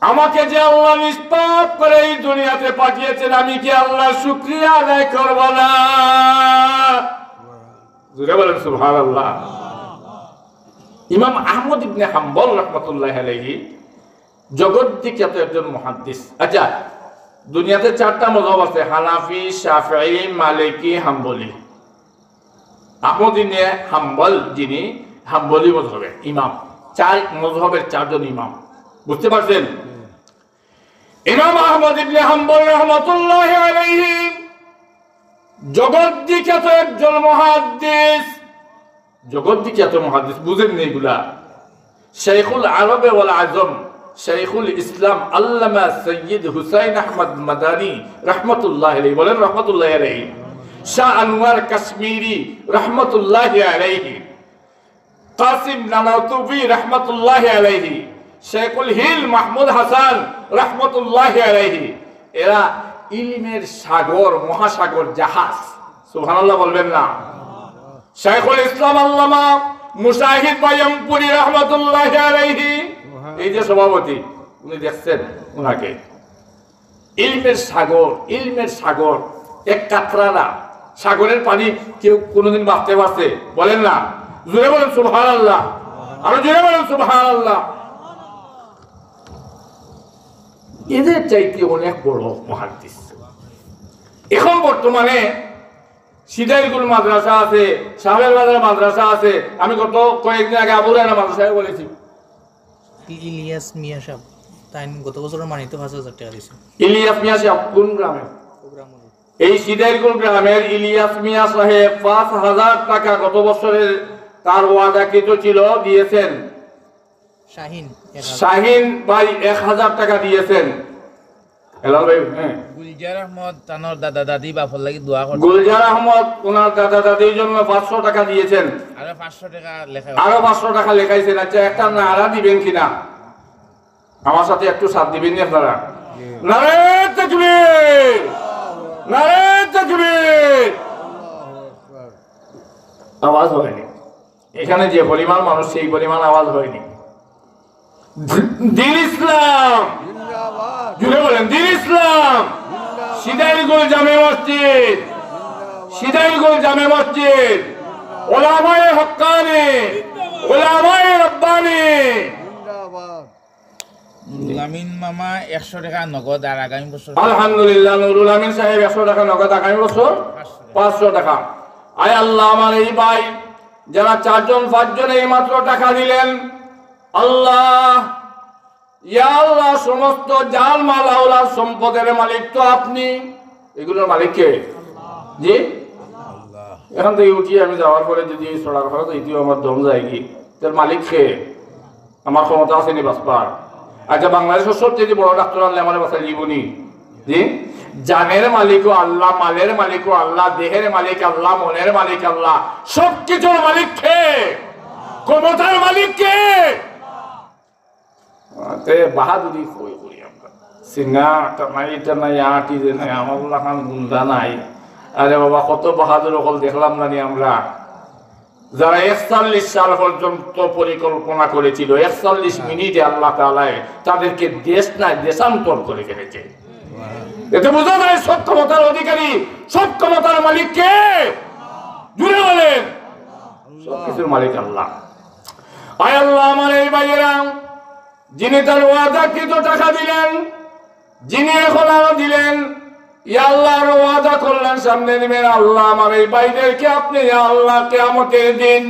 আমাকে যে আল্লাহ নিষ্পাপ করে এই দুনিয়াতে পাঠিয়েছেন, আমি কি আল্লাহর শুকরিয়া আদায় করব না? জোরে বলেন সুবহানাল্লাহ। ইমাম আহমদ ইবনে হাম্বল রাহমাতুল্লাহি আলাইহি জগদ্বিখ্যাত একজন মুহাদ্দিস। আচ্ছা, দুনিয়াতে 4টা মাযহাব আছে, হানাফি, শাফিঈ, মালিকি, হাম্বলি। আহমদ ইবনে হাম্বল যিনি হাম্বলি মাযহাবের ইমাম, 4 মাযহাবের 4 জন ইমাম, বুঝতে পারছেন? ইমাম আহমদ ইবনে হাম্বল রাহমাতুল্লাহি আলাইহি জগদ্বিখ্যাত একজন মুহাদ্দিস। জগদ্বিখ্যাত মুহাদ্দিস বুঝেন না এগুলা? শাইখুল আরব ওয়াল আজম, শাইখুল ইসলাম আল্লামা সৈয়দ হুসাইন আহমদ মাদানী রাহমাতুল্লাহি আলাইহি, বলেন রাহমাতুল্লাহি আলাইহি। শাহ আনোয়ার কাশ্মীরি রাহমাতুল্লাহি আলাইহি, কাসিম নানাতুবি রাহমাতুল্লাহি আলাইহি, শেখুল হিল মাহমুদ হাসান রাহমাতুল্লাহি আলাইহি, এরা ইলমের সাগর, মহাসাগর জাহাজ। সুবহানাল্লাহ বলবেন না? শাইখুল ইসলাম আল্লামা মুশাহিদ বায়ামপুরি রাহমাতুল্লাহি আলাইহি, এই যে সভাপতি, উনি দেখছেন উনাকে, ইলমের সাগর, ইলমের সাগর, এক কাতরা সাগরের পানি কেউ কোনোদিন বাঁচতে পারছে? বলেন না? জোরে বলেন সুবহানাল্লাহ, আরো জোরে বলেন সুবহানাল্লাহ। এদের চাইতে অনেক বড় মুহাদ্দিস। এখন বর্তমানে সিদাইলগুল মাদ্রাসা আছে, সাহেবের বাজার মাদ্রাসা আছে। আমি গত কয়েকদিন আগে আবু রায়না মাদ্রাসায় বলেছি, ইলিয়াস মিয়া সাহেব তাই গত বছর মানিত 5000 টাকা দিয়েছে। ইলিয়াস মিয়া সাহেব কোন গ্রামে? এই সিদাইলগুল গ্রামের ইলিয়াস মিয়া সাহেব 5000 টাকা গত বছরের তার ওয়াদাকৃত ছিল দিয়েছেন। শাহিন ভাই 1000 টাকা দিয়েছেন। হেলাল ভাই হ্যাঁ গুলজার আহমদ তানোর দাদা দাদি বাপর লাগি দোয়া করতে গুলজার আহমদ ওনার দাদা দাদির জন্য 500 টাকা দিয়েছেন, আরো 500 টাকা লেখা আরো 500 টাকা লেখাইছেন। আচ্ছা একটা নারা দিবেন কিনা, আমার সাথে একটু সাথ দিবেন নি আপনারা? নারে তাকবীর, নারে তাকবীর। আওয়াজ হয়নি এখানে, যে পরিমাণ মানুষ সেই পরিমাণ আওয়াজ হয়নি। দিন ইসলাম, জুড়ে বলেন দিন ইসলাম। সিদাইলগঞ্জ জামে মসজিদ, সিদাইলগঞ্জ জামে মসজিদ, ওলামায়ে হক্কানি, ওলামায়ে রব্বানি। নুরুল আমিন মামা 100 টাকা নগদ, আর আগামী বছর আলহামদুলিল্লাহ নুরুল আমিন সাহেব 100 টাকা নগদ, আগামী বছর 500 টাকা। আয় আল্লাহ, আমার এই ভাই যারা 4 জন 5 জন এই মাত্র টাকা দিলেন, আল্লাহ ইয়া আল্লাহ, সমস্ত জাল মাল আওলাদ সম্পদের মালিক তো আপনি, এগুলোর মালিক কে? জি এখান থেকে উঠিয়ে আমি যাওয়ার পরে যদি সড়ক হয় তো এটিও আমার দম যায় কি, তার মালিক কে? আমার ক্ষমতা আছে নি বাঁচবার? আচ্ছা বাংলাদেশের সবচেয়ে বড় ডাক্তার আনলে আমার বাসায় জীবনী, জি জানের মালিকও আল্লাহ, মালের মালিকও আল্লাহ, দেহের মালিক আল্লাহ, মনের মালিক আল্লাহ, সবকিছুর মালিক কে? ক্ষমতার মালিক কে? বাহাদুরি কই করি আমরা, সিঙ্গাটা নাই, এটা নাই, আটি যে নাই, আমার লাখান গুন্ডা নাই। আরে বাবা কত বাহাদুর অকল দেখলাম না আমরা, যারা 41 সাল পর্যন্ত পরিকল্পনা করেছিল, 41 মিনিটে আল্লাহ তাআলা তাদেরকে দেশ নাই দেশান্তর করে ফেলেছে। এতে বোঝা যায় সব ক্ষমতার অধিকারী, সব ক্ষমতার মালিক কে? জুড়ে বলেন সবকিছুর মালিক আল্লাহ। আয় আল্লাহ, আমার এই ভাইয়েরা যিনি তার ওয়াদাকৃত টাকা দিলেন, যিনি এখন আরো দিলেন, ইয়া আল্লাহ আরো ওয়াদা করলেন সামনে দিবেন, আল্লাহ আমার এই ভাইদেরকে আপনি ইয়া আল্লাহ কিয়ামতের দিন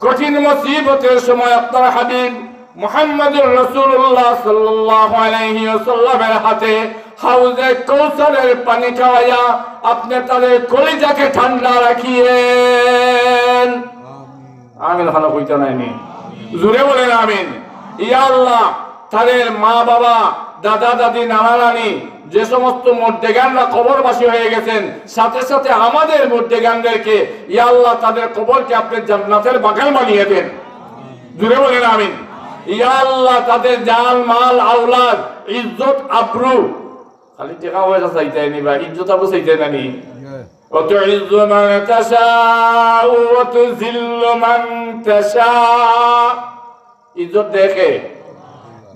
কঠিন মুসিবতের সময় আপনার হাবিব মুহাম্মদুর রাসূলুল্লাহ সাল্লাল্লাহু আলাইহি ওয়াসাল্লামের হাতে হাউজে কাউসারের পানি খাওয়ায়া আপনি তাদের কলিজাকে ঠান্ডা রাখিয়েন। আমিন। ভালো কইতে নাইনি, জোরে বলেন আমিন। ইয়া আল্লাহ তাদের মা বাবা, দাদা দাদি, নানা নানি, যে সমস্ত মুর্দেগানরা কবরবাসী হয়ে গেছেন, সাথে সাথে আমাদের মুর্দেগানদেরকে ইয়া আল্লাহ তাদের কবরকে আপনি জান্নাতের বাগান বানিয়ে দেন। জোরে বলেন আমিন। ইয়া আল্লাহ তাদের জান মাল আওলাদ ইজ্জত আবরু, খালি টাকা পয়সা চাইতে নিবা, ইজ্জত আবরু চাইতে নানি। وتعز من تشاء وتذل من تشاء। ইজ্জত দেখে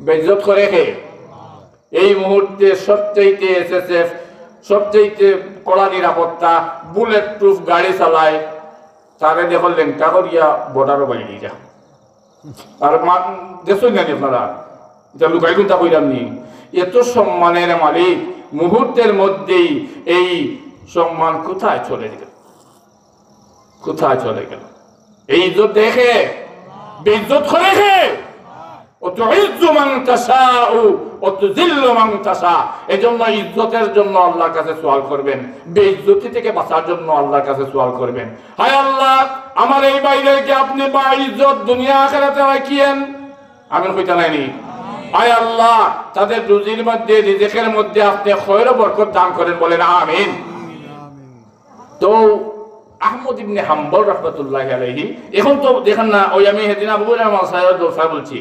বেইজ্জত করে কে? এই মুহূর্তে সবচাইতে এসএসএফ, সবচাইতে কড়া নিরাপত্তা, বুলেট প্রুফ গাড়ি চালায়, তারে দেখল লেংটা করিয়া বর্ডারও বাইরে যা। আর দেখছেন না আপনারা, এটা লুকাই গুন্তা কইলাম নি, এত সম্মানের মালিক মুহূর্তের মধ্যেই এই সম্মান কোথায় চলে গেল, কোথায় চলে গেল? এই ইজ্জত দেখে বেইজ্জত করে কে? وتعز من تشاء وتذل من تشاء। এজন্য ইজ্জতের জন্য আল্লাহর কাছে সওয়াল করবেন, বেইজ্জতি থেকে বাঁচার জন্য আল্লাহর কাছে সওয়াল করবেন। হায় আল্লাহ, আমার এই ভাইদেরকে আপনি বা ইজ্জত দুনিয়া আখিরাতে রাখিয়েন। আমিন কইতা নাইনি? হায় আল্লাহ তাদের রুজির মধ্যে, রিজিকের মধ্যে আপনি খয়র ও বরকত দান করেন, বলেন আমিন। তো আহমদ ইবনে হাম্বল রাহমাতুল্লাহি আলাইহি, এখন তো দেখেন না, ওই আমি সেদিন আবু রহমান সাহেবের দোসা বলছি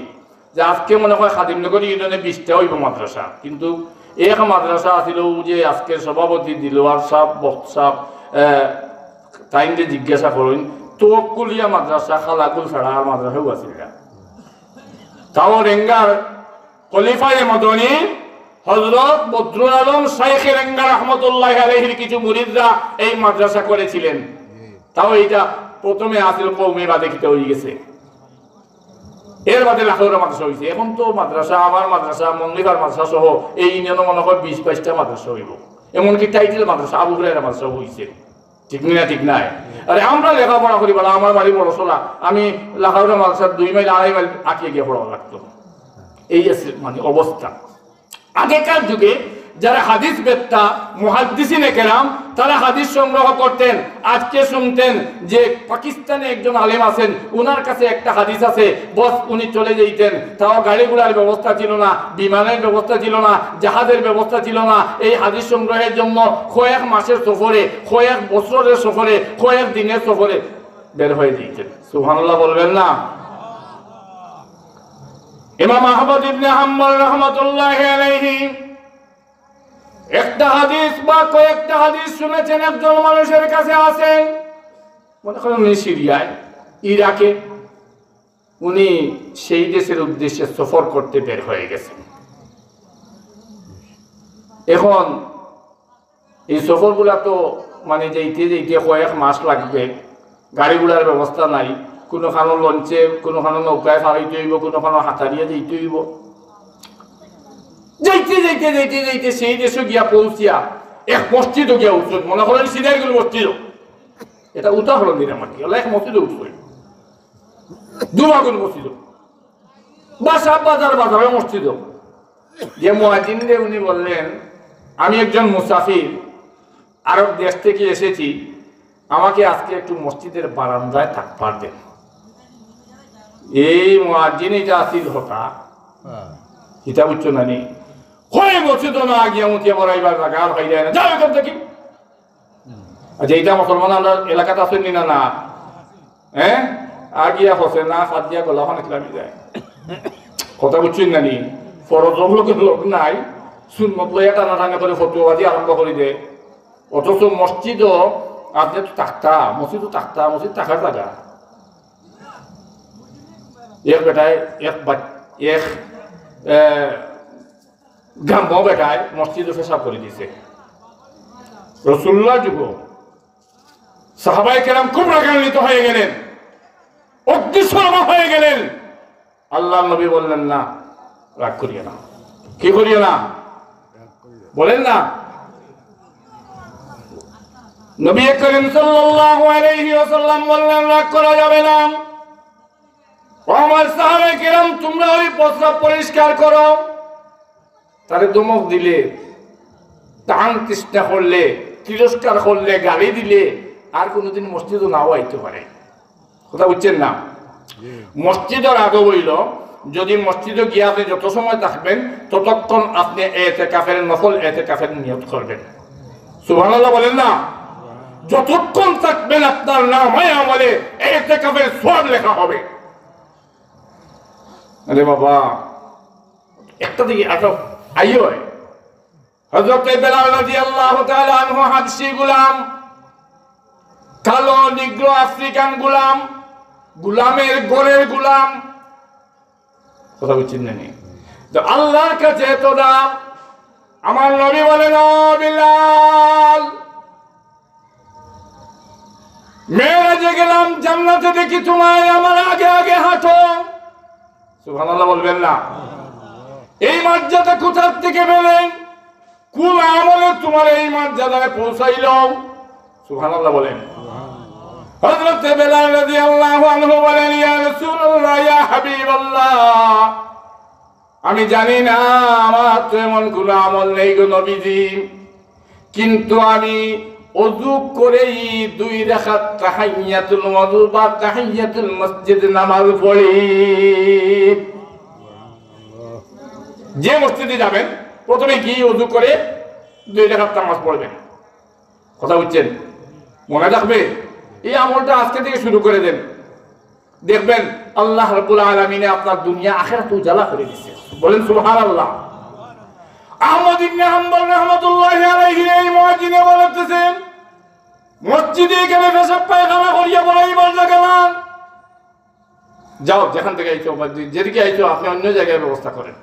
যে আজকে মনে হয় খাদিমনগর ইউনিয়নে 20টা হইব মাদ্রাসা, কিন্তু এক মাদ্রাসা আছিল যে আজকের সভাপতি দিলওয়ার সাহেব, বক্ত সাহেব, তাইনকে জিজ্ঞাসা করুন, তোকুলিয়া মাদ্রাসা খালাকুল ছাড়া আর মাদ্রাসাও আছিল না। তাও রেঙ্গার খলিফায়ে মদনী হযরত বদরুল আলম শাইখ রেঙ্গা রাহমাতুল্লাহি আলাইহির কিছু মুরিদরা এই মাদ্রাসা করেছিলেন। তাও এটা প্রথমে আসিল কওমে, বাদে কিতে হয়ে গেছে, এর বাদে লাখোরা মাদ্রাসা হয়েছে। এখন তো মাদ্রাসা, আমার মাদ্রাসা, মন্দিরার মাদ্রাসা সহ এই ইউনিয়নে মনে হয় 20-22টা মাদ্রাসা হইব, এমনকি টাইটেল মাদ্রাসা আবু হুরায়রা মাদ্রাসা হয়েছে। ঠিক না? ঠিক নাই? আরে আমরা লেখাপড়া করি বলা, আমার বাড়ি বড়সলা, আমি লাখোরা মাদ্রাসা 2 মাইল 2.5 মাইল আঁকিয়ে গিয়ে পড়া লাগতো। এই আছে মানে অবস্থা। আগেকার যুগে যারা হাদিস বেত্তা, মুহাদ্দিসিনে কেরাম, তারা হাদিস সংগ্রহ করতেন। আজকে শুনতেন যে পাকিস্তানে একজন আলেম আছেন, উনার কাছে একটা হাদিস আছে, বস উনি চলে যেতেন। তাও গাড়ি ঘোড়ার ব্যবস্থা ছিল না, বিমানের ব্যবস্থা ছিল না, জাহাজের ব্যবস্থা ছিল না। এই হাদিস সংগ্রহের জন্য কয়েক মাসের সফরে, কয়েক বছরের সফরে, কয়েক দিনের সফরে বের হয়ে যেতেন। সুবহানাল্লাহ বলবেন না? ইমাম আহমদ ইবনে হাম্বল রাহমাতুল্লাহি আলাইহি একটা হাদিস বা কয়েকটা হাদিস শুনেছেন একজন মানুষের কাছে আছেন, মনে করেন উনি সিরিয়ায়, ইরাকে, উনি সেই দেশের উদ্দেশ্যে সফর করতে বের হয়ে গেছেন। এখন এই সফরগুলা তো মানে যেতে যেতে কয়েক মাস লাগবে, গাড়িগুলার ব্যবস্থা নাই, কোনোখানো লঞ্চে, কোনোখানো নৌকায় ফাড়াইতে হইব, কোনোখানো হাতারিয়া যেতে হইব। যেতে যেতে যেতে যেতে সেই দেশে গিয়া পৌঁছিয়া এক মসজিদও গিয়া উঠল, মনে করেন সিনাইগুলো মসজিদ, এটা উদাহরণ দিন আমাকে, এক মসজিদে উঠল, দুমাগুন মসজিদ, বাসা বাজার বাজারে মসজিদ। যে মুয়াজ্জিন উনি বললেন, আমি একজন মুসাফির, আরব দেশ থেকে এসেছি, আমাকে আজকে একটু মসজিদের বারান্দায় থাকবার দেন। এই মুয়াজ্জিন এটা আসিল হতা হিতা উচ্চ নানি হয়ে মসজিদ না গিয়া মুতিয়া বড়াইবার জায়গা আর হয়ে যায় না, যাও এখান থেকে। আচ্ছা এইটা মুসলমান আমরা এলাকাতে আসেন না? না, হ্যাঁ, আগিয়া হসে না, হাত দিয়া গলা অনেক লামি যায়, কথা বুঝছেন নানি? ফরজ লোকের লোক নাই, সুন্নত লইয়া টানা করে ফটোবাজি আরম্ভ করে দেয়। অথচ মসজিদও আপনি তো থাকতা, মসজিদও থাকতা, মসজিদ থাকার জায়গা। এক বেটায় এক গ্রাম্য বেটায় মসজিদে পেশাব করে দিছে। রাসূলুল্লাহ যুগ সাহাবায়ে কেরাম খুব রাগান্বিত হয়ে গেলেন, অগ্নিশর্মা হয়ে গেলেন। আল্লাহ নবী বললেন, না, রাগ করিও না। কি করিও না বলেন না? নবী করিম সাল্লাল্লাহু আলাইহি ওয়াসাল্লাম বললেন, রাগ করা যাবে না। আমার সাহাবায়ে কেরাম, তোমরা ওই প্রস্রাব পরিষ্কার করো। তারে ধমক দিলে, টান তৃষ্ণা করলে, তিরস্কার করলে, গালি দিলে আর কোনোদিন মসজিদও নাও আইতে পারে। কথা বুঝছেন না? মসজিদের আগে বইল, যদি মসজিদে গিয়ে আপনি যত সময় থাকবেন ততক্ষণ আপনি ইতিকাফের নফল ইতিকাফের নিয়ত করবেন। সুবহানাল্লাহ বলেন না? যতক্ষণ থাকবেন আপনার নামে আমলে ইতিকাফের সওয়াব লেখা হবে। আরে বাবা, একটা দিকে আটক আইও। হযরত বেলাল রাদিয়াল্লাহু তাআলা আনহু হাবশী গোলাম, কালো নিগ্রো আফ্রিকান গোলাম, গোলামের গোরের গোলাম। কথা বুঝছেন না? তো আল্লাহর কাছে এত দাম। আমার নবী বলেন, ও বিলাল, মেরাজে গেলাম, জান্নাতে দেখি তোমায়, আমার আগে আগে হাঁটো। সুবহানাল্লাহ বলবেন না? এই মর্যাদা কোথা থেকে পেলেন? কোন আমলে তোমার এই মর্যাদায় পৌঁছাইল? সুবহানাল্লাহ বলেন। হযরত বেলাল রাদিয়াল্লাহু আনহু বলেন, ইয়া রাসূলুল্লাহ, ইয়া হাবিবাল্লাহ, আমি জানি না আমার তো এমন কোনো আমল নেই গো নবীজি, কিন্তু আমি ওযু করেই 2 রাকাত তাহিয়াতুল ওযু বা তাহিয়াতুল মসজিদ নামাজ পড়ি। যে মসজিদে যাবেন প্রথমে গিয়ে ওযু করে 2 রাকাত নামাজ পড়বেন। কথা বুঝছেন? মনে রাখবে, এই আমলটা আজকে থেকে শুরু করে দেন, দেখবেন আল্লাহ রাব্বুল আলামিন আপনার দুনিয়া আখিরাত উজালা করে দিয়েছে। বলেন সুবহানাল্লাহ। আহমদ ইবনে হাম্বল রাহমাতুল্লাহি আলাইহি এই মুয়াজ্জিনে বলতেছেন, মসজিদে গেলে পেশাব পায়খানা করিয়া বলাইবার জায়গা না। যাও, যেখান থেকে আইছো, যেদিকে আইছো আপনি অন্য জায়গায় ব্যবস্থা করেন।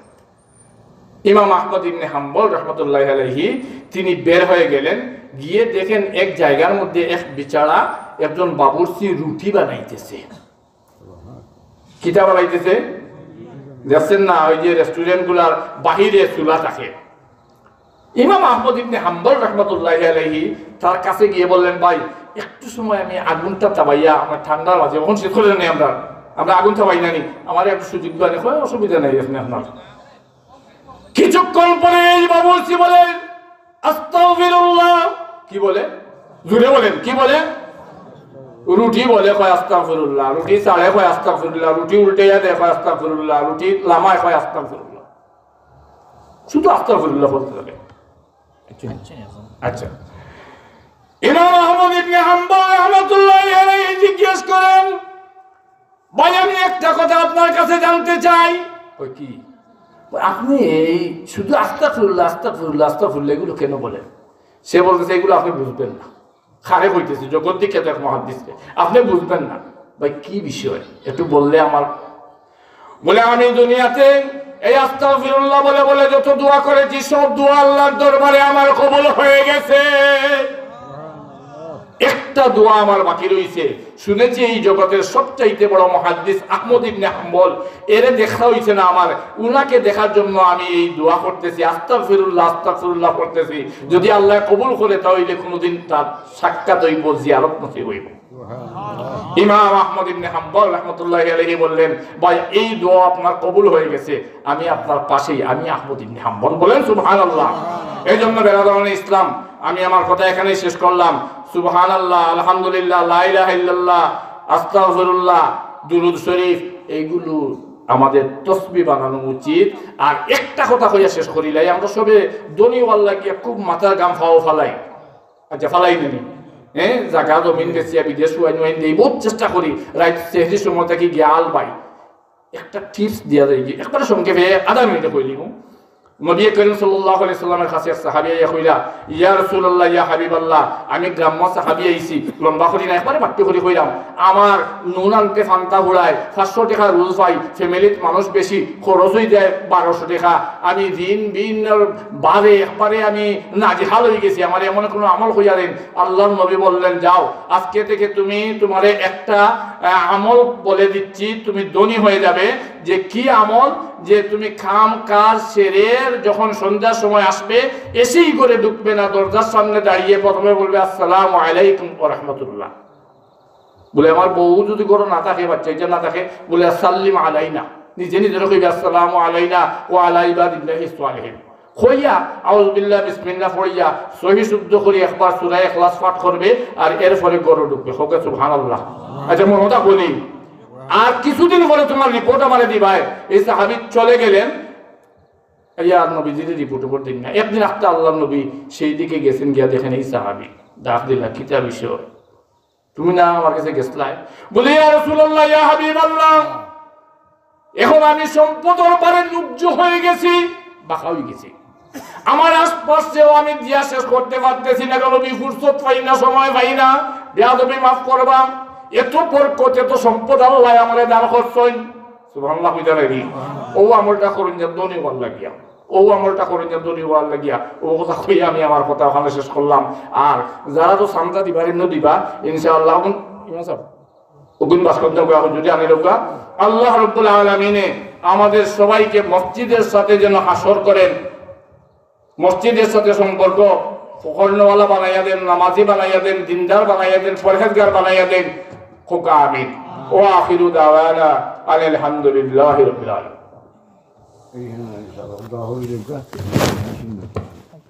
ইমাম আহমদ ইবনে হাম্বল রাহমাতুল্লাহি আলাইহি তিনি বের হয়ে গেলেন, গিয়ে দেখেন এক জায়গার মধ্যে এক বিচারা একজন বাবুর্চি রুটি বানাইতেছে। কিটা বানাইতেছে? দেখছেন না, ওই যে রেস্টুরেন্ট গুলার বাহিরে চুলা থাকে। ইমাম আহমদ ইবনে হাম্বল রাহমাতুল্লাহি আলাইহি তার কাছে গিয়ে বললেন, ভাই একটু সময় আমি আগুনটা তাবাইয়া, আমার ঠান্ডা মাঝে এখন শীত করে নেই, আমরা আগুন তাবাই নানি, আমার একটু সুযোগ বানে হয়, অসুবিধা নেই আপনার। কিছুক্ষণ পরে এই বাবুর্চি বলে, আস্তাগফিরুল্লাহ। কি বলে? জুড়ে বলেন কি বলে? রুটি বলে কয় আস্তাগফিরুল্লাহ, রুটি চাড়ে কয় আস্তাগফিরুল্লাহ, রুটি উল্টাইয়া দেয় কয় আস্তাগফিরুল্লাহ, রুটি লামায় কয় আস্তাগফিরুল্লাহ। শুধু আস্তাগফিরুল্লাহ বলতে হবে। আচ্ছা, ইমাম আহমদ ইবনে হাম্বল রাহমাতুল্লাহি আলাইহি জিজ্ঞেস করেন, ভাই আমি একটা কথা আপনার কাছে জানতে চাই। ওই কি? আপনি এই শুধু আস্তাগফিরুল্লাহ আস্তাগফিরুল্লাহ আস্তাগফিরুল্লাহ এগুলো কেন বলেন? সে বলতেছে এগুলো আপনি বুঝবেন না। খারে কইতেছে জগৎ দিকে এক মুহাদ্দিসকে, আপনি বুঝবেন না। ভাই কি বিষয় একটু বললে আমার। বলে আমি দুনিয়াতে এই আস্তাগফিরুল্লাহ বলে বলে যত দোয়া করেছি সব দোয়া আল্লাহর দরবারে আমার কবুল হয়ে গেছে। একটা দোয়া আমার বাকি রয়েছে। শুনেছি এই জগতের সবচাইতে বড় মুহাদ্দিস আহমদ ইবনে হাম্বল, এরে দেখা হইছে না আমার, উনাকে দেখার জন্য আমি এই দোয়া করতেছি, আস্তাগফিরুল্লাহ আস্তাগফিরুল্লাহ করতেছি। যদি আল্লাহ কবুল করে তাহলে কোনোদিন তার সাক্ষাৎ হইব, জিয়ারত নসিব হইব। ইমাম আহমদ ইবনে হাম্বল রাহমাতুল্লাহি আলাইহি বললেন, ভাই এই দোয়া আপনার কবুল হয়ে গেছে, আমি আপনার পাশেই, আমি আহমদ ইবনে হাম্বল। বলেন সুবহানাল্লাহ। এই জন্য বেরাদারানে ইসলাম, আমি আমার কথা এখানেই শেষ করলাম। সুবহানাল্লাহ, আলহামদুলিল্লাহ, লা ইলাহা ইল্লাল্লাহ, আস্তাগফিরুল্লাহ, দুরূদ শরীফ, এইগুলো আমাদের তসবিহ বানানো উচিত। আর একটা কথা কইয়া শেষ করিলাই, আমরা সবে দনিওয়াল্লাহ গিয়া খুব মাথার গাম ফালাই। আচ্ছা ফালাই নেনি, হ্যাঁ, জায়গা জমিন বেচিয়া বিদেশ এই বহুত চেষ্টা করি রাইট সেহরির সময় থেকে গিয়া আল পাই। একটা টিপস দিয়া যায়, একবারে সংক্ষেপে আধা মিনিটে কইলি। নবী করিম সাল্লাল্লাহু আলাইহি সাল্লামের কাছে এক সাহাবী আইয়া কইলা, ইয়া রাসূলুল্লাহ ইয়া হাবিবাল্লাহ, আমি গ্রাম্য সাহাবী আইছি, লম্বা করি না একবারে বাক্য করে কইলাম, আমার নুন আনতে ফান্তা ঘুরায় 500 টাকা রোজ পাই, ফ্যামিলিত মানুষ বেশি, খরচ হয়ে যায় 1200 টাকা, আমি দিন দিন বারে একবারে আমি নাজেহাল হয়ে গেছি, আমার এমন কোনো আমল কইয়া দেন। আল্লাহর নবী বললেন, যাও আজকে থেকে তুমি তোমারে একটা আমল বলে দিচ্ছি, তুমি ধনী হয়ে যাবে। যে কি আমল? যে তুমি খাম কাজ সেরে যখন সন্ধ্যার সময় আসবে, এসেই করে ঢুকবে না, দরজার সামনে দাঁড়িয়ে প্রথমে বলবে আসসালামু আলাইকুম ওয়া রাহমাতুল্লাহ। বলে আমার বউ যদি ঘরে না থাকে, বাচ্চা এটা না থাকে, বলে সাল্লিম আলাইনা, নিজে নিজের কইবে আসসালামু আলাইনা ওয়া আলা ইবাদিল্লাহিস সালিহিন। কইয়া আউযু বিল্লাহ বিসমিল্লাহ পড়িয়া সহি শুদ্ধ করে একবার সূরা ইখলাস পাঠ করবে, আর এরপরে ঘরে ঢুকবে। হোক সুবহানাল্লাহ। আচ্ছা মনটা বলি, আর কিছুদিন পরে তোমার রিপোর্ট আমারে দিবাই। এই সাহাবী চলে গেলেন, ইয়ার নবীজির রিপোর্ট উপর দিন না। একদিন একটা আল্লাহ নবী সেই দিকে গেছেন, গিয়া দেখেন এই সাহাবী ডাক দিলা, কিতা বিষয়, তুমি না আমার কাছে গেছলাই? বলে ইয়া রাসূলুল্লাহ ইয়া হাবিবাল্লাহ, এখন আমি সম্পদের পারে নুব্জ হয়ে গেছি, বাঁকা হয়ে গেছি, আমার আশপাশেও আমি দিয়া শেষ করতে পারতেছি না, নবী ফুরসত পাই না, সময় পাই না, বেয়াদবি মাফ করবা, এত বরকত এত সম্পদ আল্লাহ আমারে দান করছেন। সুবহানাল্লাহ কইতা লাগি, ও আমলটা করুন যে ধনী হওয়ার লাগিয়া, ও আমলটা করুন যে ধনী হওয়ার লাগিয়া, ও কথা কইয়া আমি আমার কথা ওখানে শেষ করলাম। আর যারা তো সামতা দিবার দিবা ইনশাআল্লাহ, ইমাম সাহেব ওগুন বাসকন্দ যদি আমি লোকা, আল্লাহ রাব্বুল আলামিনে আমাদের সবাইকে মসজিদের সাথে যেন হাসর করেন, মসজিদের সাথে সম্পর্ক ফকরনওয়ালা বানাইয়া দেন, নামাজি বানাইয়া দেন, দিনদার বানাইয়া দেন, পরহেজগার বানাইয়া দেন। খোকা আমিন। ও আখিরু দাওয়ানা আলহামদুলিল্লাহি রাব্বিল আলামিন।